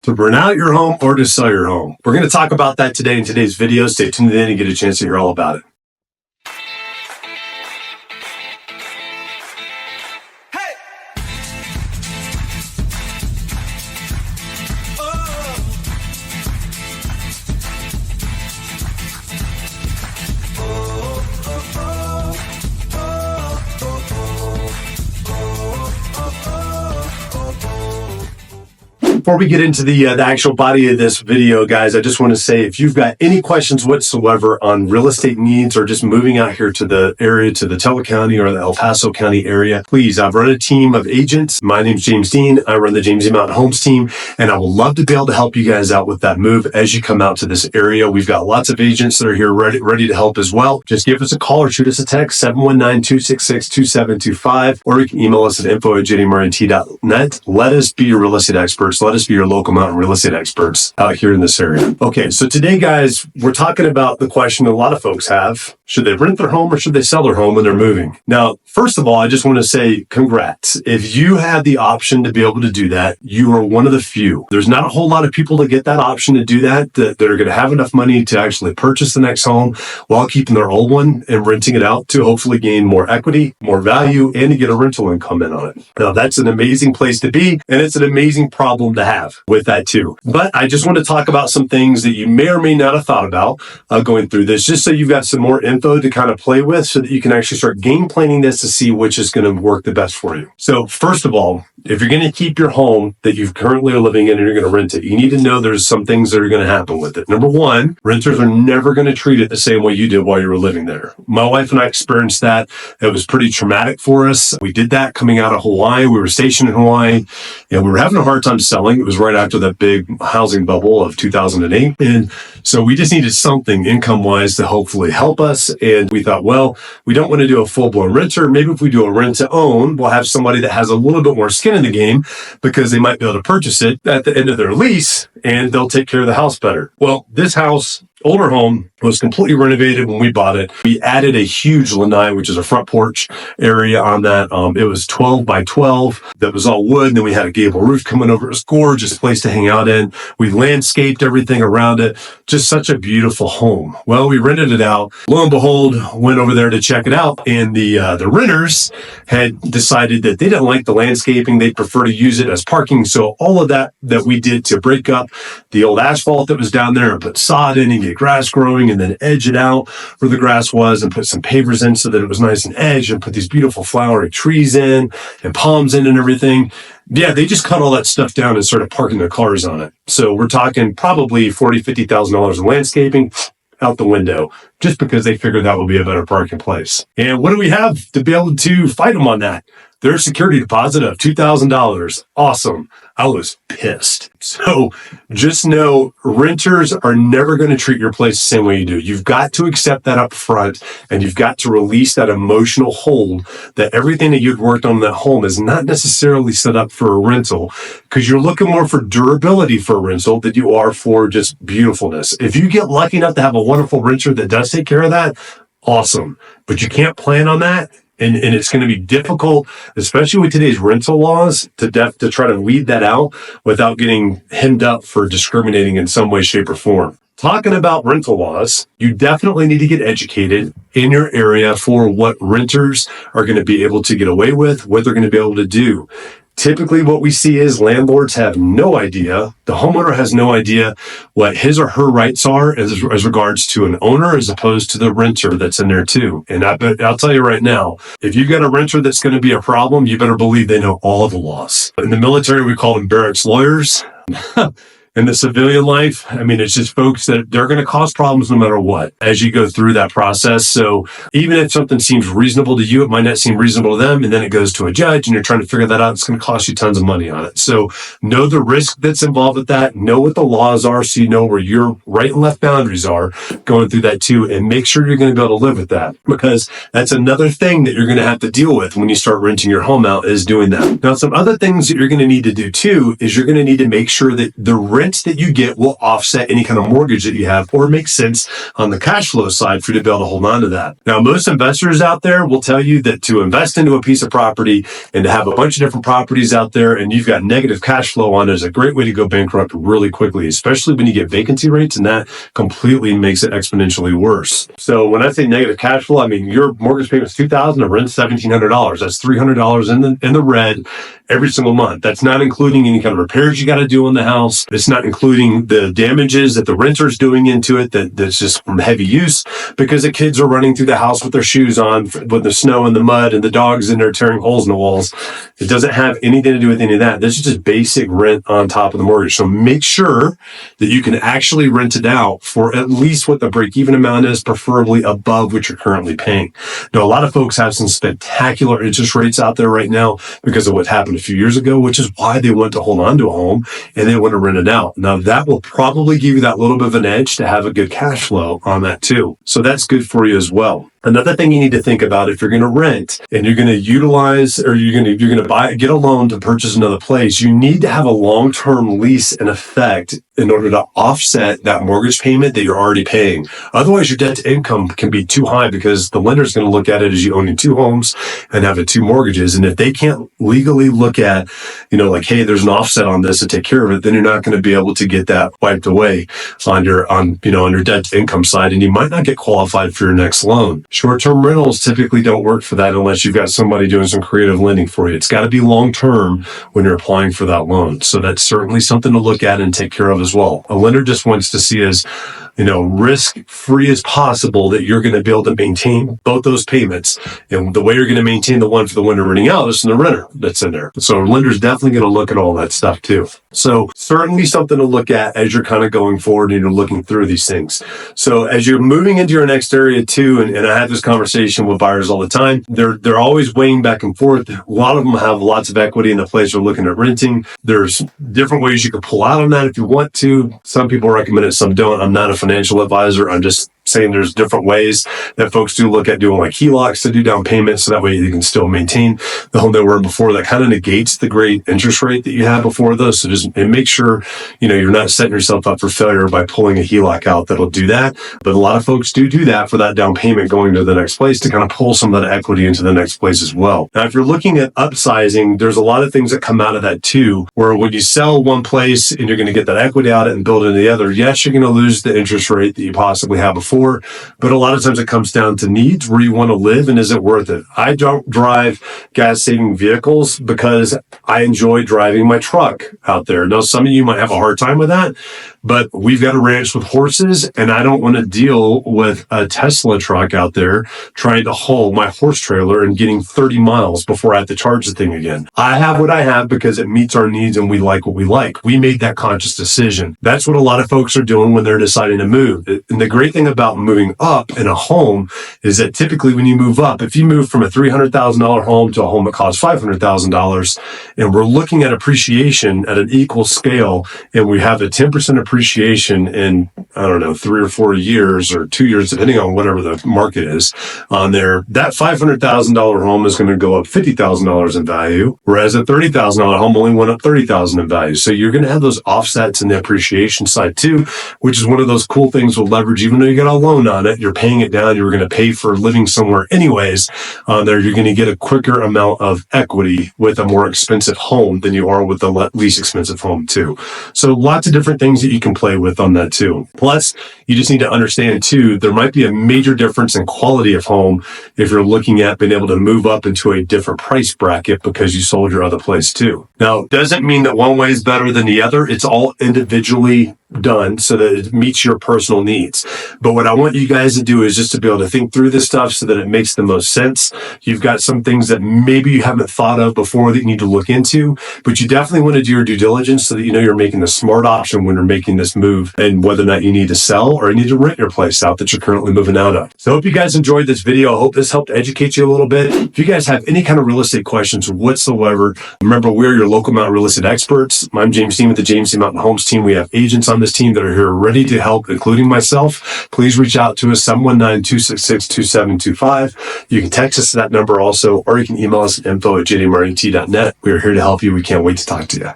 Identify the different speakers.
Speaker 1: To rent out your home or to sell your home. We're going to talk about that today in today's video. Stay tuned in and get a chance to hear all about it. Before we get into the actual body of this video, guys, I just want to say if you've got any questions whatsoever on real estate needs or just moving out here to the area, to the Teller County or the El Paso County area, please, I've run a team of agents. My name's James Dean. I run the James E. Mountain Homes team, and I would love to be able to help you guys out with that move as you come out to this area. We've got lots of agents that are here ready to help as well. Just give us a call or shoot us a text, 719-266-2725, or you can email us at info@jdmrnt.net. Let us be your real estate experts. Let us be your local mountain real estate experts out here in this area. Okay, so today, guys, we're talking about the question a lot of folks have. Should they rent their home or should they sell their home when they're moving? Now, first of all, I just want to say congrats. If you have the option to be able to do that, you are one of the few. There's not a whole lot of people that get that option to do that are going to have enough money to actually purchase the next home while keeping their old one and renting it out to hopefully gain more equity, more value, and to get a rental income in on it. Now, that's an amazing place to be, and it's an amazing problem to have with that too. But I just want to talk about some things that you may or may not have thought about going through this, just so you've got some more info to kind of play with so that you can actually start game planning this to see which is going to work the best for you. So first of all, if you're going to keep your home that you currently are living in and you're going to rent it, you need to know there's some things that are going to happen with it. Number one, renters are never going to treat it the same way you did while you were living there. My wife and I experienced that. It was pretty traumatic for us. We did that coming out of Hawaii. We were stationed in Hawaii and we were having a hard time selling. It was right after that big housing bubble of 2008. And so we just needed something income-wise to hopefully help us. And we thought, well, we don't want to do a full-blown renter. Maybe if we do a rent-to-own, we'll have somebody that has a little bit more skin in the game because they might be able to purchase it at the end of their lease and they'll take care of the house better. Well, this house, older home, was completely renovated when we bought it. We added a huge lanai, which is a front porch area on that. It was 12 by 12. That was all wood. And then we had a gable roof coming over. It was a gorgeous place to hang out in. We landscaped everything around it. Just such a beautiful home. Well, we rented it out. Lo and behold, went over there to check it out. And the renters had decided that they didn't like the landscaping. They'd prefer to use it as parking. So all of that we did to break up the old asphalt that was down there and put sod in and get grass growing and then edge it out where the grass was and put some pavers in so that it was nice and edged and put these beautiful flowering trees in and palms in and everything. Yeah, they just cut all that stuff down and started parking their cars on it. So we're talking probably $40,000, $50,000 in landscaping out the window just because they figured that would be a better parking place. And what do we have to be able to fight them on that? Their security deposit of $2,000. Awesome. I was pissed. So just know renters are never going to treat your place the same way you do. You've got to accept that up front and you've got to release that emotional hold that everything that you'd worked on in that home is not necessarily set up for a rental because you're looking more for durability for a rental than you are for just beautifulness. If you get lucky enough to have a wonderful renter that does take care of that, awesome. But you can't plan on that. And it's going to be difficult, especially with today's rental laws, to try to weed that out without getting hemmed up for discriminating in some way, shape, or form. Talking about rental laws, you definitely need to get educated in your area for what renters are going to be able to get away with, what they're going to be able to do. Typically what we see is landlords have no idea, the homeowner has no idea what his or her rights are as regards to an owner as opposed to the renter that's in there too. And I'll tell you right now, if you've got a renter that's going to be a problem, you better believe they know all of the laws. In the military, we call them barracks lawyers. In the civilian life, I mean, it's just folks that they're going to cause problems no matter what as you go through that process. So even if something seems reasonable to you, it might not seem reasonable to them. And then it goes to a judge and you're trying to figure that out. It's going to cost you tons of money on it. So know the risk that's involved with that. Know what the laws are so you know where your right and left boundaries are going through that too. And make sure you're going to be able to live with that because that's another thing that you're going to have to deal with when you start renting your home out is doing that. Now, some other things that you're going to need to do too is you're going to need to make sure that the rent that you get will offset any kind of mortgage that you have, or make sense on the cash flow side for you to be able to hold on to that. Now, most investors out there will tell you that to invest into a piece of property and to have a bunch of different properties out there and you've got negative cash flow on it is a great way to go bankrupt really quickly, especially when you get vacancy rates, and that completely makes it exponentially worse. So when I say negative cash flow, I mean your mortgage payment is $2,000, the rent's $1,700. That's $300 in the red every single month. That's not including any kind of repairs you got to do on the house. It's not including the damages that the renter's doing into it that's just from heavy use because the kids are running through the house with their shoes on with the snow and the mud and the dogs in there tearing holes in the walls. It doesn't have anything to do with any of that. This is just basic rent on top of the mortgage. So make sure that you can actually rent it out for at least what the break-even amount is, preferably above what you're currently paying. Now, a lot of folks have some spectacular interest rates out there right now because of what happened a few years ago, which is why they want to hold on to a home and they want to rent it out. Now, that will probably give you that little bit of an edge to have a good cash flow on that too. So that's good for you as well. Another thing you need to think about if you're going to rent and you're going to utilize or you're going to get a loan to purchase another place, you need to have a long-term lease in effect in order to offset that mortgage payment that you're already paying. Otherwise, your debt to income can be too high because the lender's going to look at it as you owning two homes and having two mortgages. And if they can't legally look at, like, hey, there's an offset on this to take care of it, then you're not going to be able to get that wiped away on your debt to income side, and you might not get qualified for your next loan. Short-term rentals typically don't work for that unless you've got somebody doing some creative lending for you. It's got to be long-term when you're applying for that loan. So that's certainly something to look at and take care of as well. A lender just wants to see as risk-free as possible that you're going to be able to maintain both those payments. And the way you're going to maintain the one for the winter renting out is from the renter that's in there. So a lender's definitely going to look at all that stuff too. So certainly something to look at as you're kind of going forward and you're looking through these things. So as you're moving into your next area too, and I have this conversation with buyers all the time, they're always weighing back and forth. A lot of them have lots of equity in the place they're looking at renting. There's different ways you can pull out on that if you want to. Some people recommend it, some don't. I'm not a financial advisor. I'm just saying there's different ways that folks do look at doing like HELOCs to do down payments so that way you can still maintain the home they were in before. That kind of negates the great interest rate that you had before those. So just make sure, you're not setting yourself up for failure by pulling a HELOC out that'll do that. But a lot of folks do that for that down payment going to the next place to kind of pull some of that equity into the next place as well. Now, if you're looking at upsizing, there's a lot of things that come out of that too, where when you sell one place and you're going to get that equity out and build into the other, yes, you're going to lose the interest rate that you possibly had before. But a lot of times it comes down to needs, where you want to live, and is it worth it? I don't drive gas-saving vehicles because I enjoy driving my truck out there. Now, some of you might have a hard time with that, but we've got a ranch with horses, and I don't want to deal with a Tesla truck out there trying to haul my horse trailer and getting 30 miles before I have to charge the thing again. I have what I have because it meets our needs and we like what we like. We made that conscious decision. That's what a lot of folks are doing when they're deciding to move. And the great thing about moving up in a home is that typically when you move up, if you move from a $300,000 home to a home that costs $500,000, and we're looking at appreciation at an equal scale, and we have a 10% appreciation in, 3 or 4 years or 2 years, depending on whatever the market is on there, that $500,000 home is going to go up $50,000 in value, whereas a $30,000 home only went up $30,000 in value. So you're going to have those offsets in the appreciation side too, which is one of those cool things with leverage. Even though you got a loan on it, you're paying it down, you were going to pay for living somewhere anyways. There, you're going to get a quicker amount of equity with a more expensive home than you are with the least expensive home too. So lots of different things that you can play with on that too. Plus, you just need to understand too, there might be a major difference in quality of home if you're looking at being able to move up into a different price bracket because you sold your other place too. Now, doesn't mean that one way is better than the other. It's all individually done so that it meets your personal needs. But what I want you guys to do is just to be able to think through this stuff so that it makes the most sense. You've got some things that maybe you haven't thought of before that you need to look into, but you definitely want to do your due diligence so that you know you're making the smart option when you're making this move and whether or not you need to sell or you need to rent your place out that you're currently moving out of. So I hope you guys enjoyed this video. I hope this helped educate you a little bit. If you guys have any kind of real estate questions whatsoever, remember we're your local mountain real estate experts. I'm James Dean with the James Dean Mountain Homes team. We have agents on this team that are here ready to help, including myself. Please reach out to us, 719-266-2725. You can text us to that number also, or you can email us at info@jdmarint.net. We are here to help you. We can't wait to talk to you.